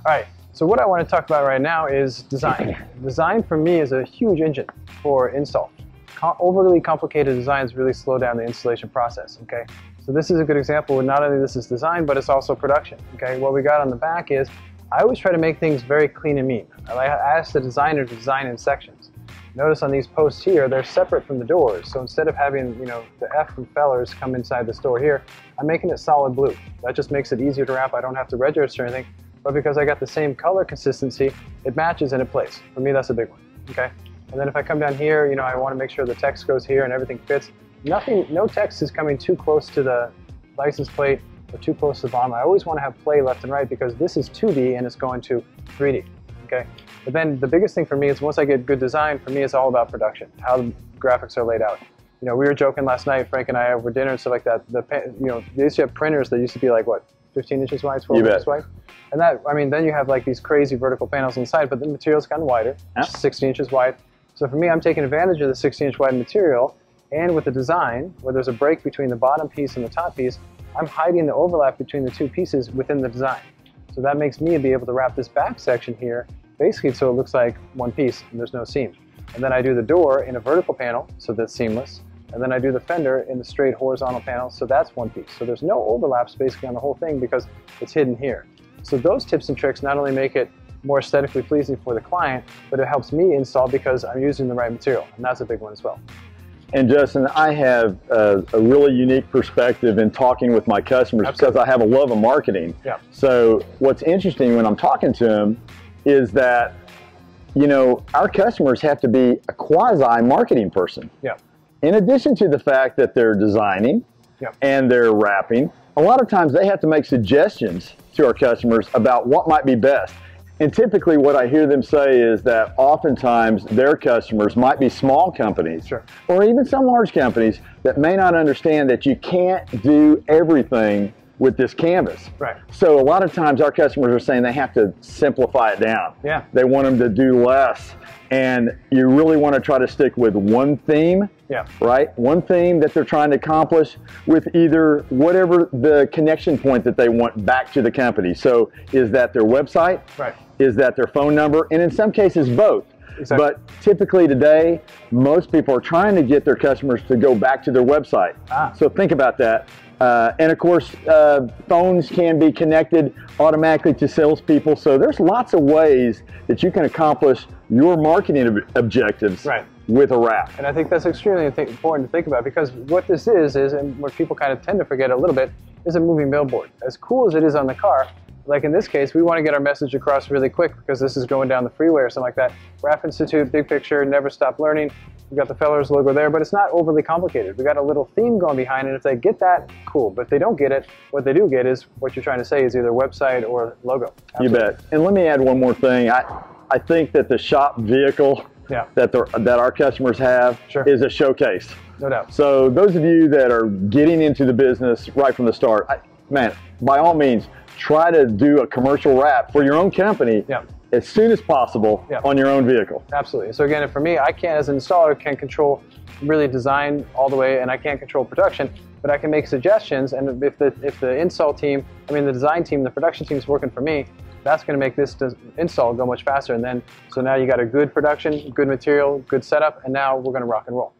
All right, so what I want to talk about right now is design. Design for me is a huge engine for install. Overly complicated designs really slow down the installation process, okay? So this is a good example where not only this is design, but it's also production, okay? What we got on the back is, I always try to make things very clean and neat. I ask the designer to design in sections. Notice on these posts here, they're separate from the doors. So instead of having, the F from Fellers come inside this door here, I'm making it solid blue. That just makes it easier to wrap. I don't have to register anything. But because I got the same color consistency, it matches and it plays. For me, that's a big one, okay? And then if I come down here, I want to make sure the text goes here and everything fits. No text is coming too close to the license plate or too close to the bottom. I always want to have play left and right because this is 2D and it's going to 3D, okay? But then the biggest thing for me is once I get good design, for me it's all about production, how the graphics are laid out. We were joking last night, Frank and I, over dinner and stuff like that. They used to have printers that used to be like, what, 15 inches wide, 12 inches wide? And that, then you have like these crazy vertical panels inside, but the material's kind of wider, 16 inches wide. So for me, I'm taking advantage of the 16-inch wide material, and with the design, where there's a break between the bottom piece and the top piece, I'm hiding the overlap between the two pieces within the design. So that makes me be able to wrap this back section here, basically so it looks like one piece and there's no seam. And then I do the door in a vertical panel, so that's seamless. And then I do the fender in the straight horizontal panel, so that's one piece. So there's no overlaps basically on the whole thing because it's hidden here. So those tips and tricks not only make it more aesthetically pleasing for the client, but it helps me install because I'm using the right material, and that's a big one as well. And Justin, I have a really unique perspective in talking with my customers because I have a love of marketing. Yeah. So what's interesting when I'm talking to them is that, our customers have to be a quasi-marketing person. Yeah. In addition to the fact that they're designing and they're wrapping, a lot of times they have to make suggestions to our customers about what might be best. And typically what I hear them say is that oftentimes their customers might be small companies or even some large companies that may not understand that you can't do everything with this canvas. Right. So a lot of times our customers are saying they have to simplify it down. Yeah. They want them to do less. And you really want to try to stick with one theme, right? One theme that they're trying to accomplish with either whatever the connection point that they want back to the company. So is that their website? Right. Is that their phone number? And in some cases, both. Exactly. But typically today, most people are trying to get their customers to go back to their website. So think about that. And of course, phones can be connected automatically to salespeople. So there's lots of ways that you can accomplish your marketing objectives with a wrap. And I think that's extremely important to think about because what this is, and what people kind of tend to forget a little bit, is a moving billboard. As cool as it is on the car, like in this case, we want to get our message across really quick because this is going down the freeway or something like that. Wrap Institute, big picture, never stop learning. We've got the Fellers logo there, but it's not overly complicated. We've got a little theme going behind it. If they get that, cool. But if they don't get it, what they do get is what you're trying to say is either website or logo. Absolutely. You bet. And let me add one more thing. I think that the shop vehicle that our customers have is a showcase. No doubt. So those of you that are getting into the business right from the start, man, by all means, try to do a commercial wrap for your own company as soon as possible on your own vehicle. Absolutely. So again, for me, I can't, as an installer, can't control really design all the way, and I can't control production, but I can make suggestions. And if the install team, the design team, the production team is working for me, that's going to make this install go much faster. And then, so now you got a good production, good material, good setup, and now we're going to rock and roll.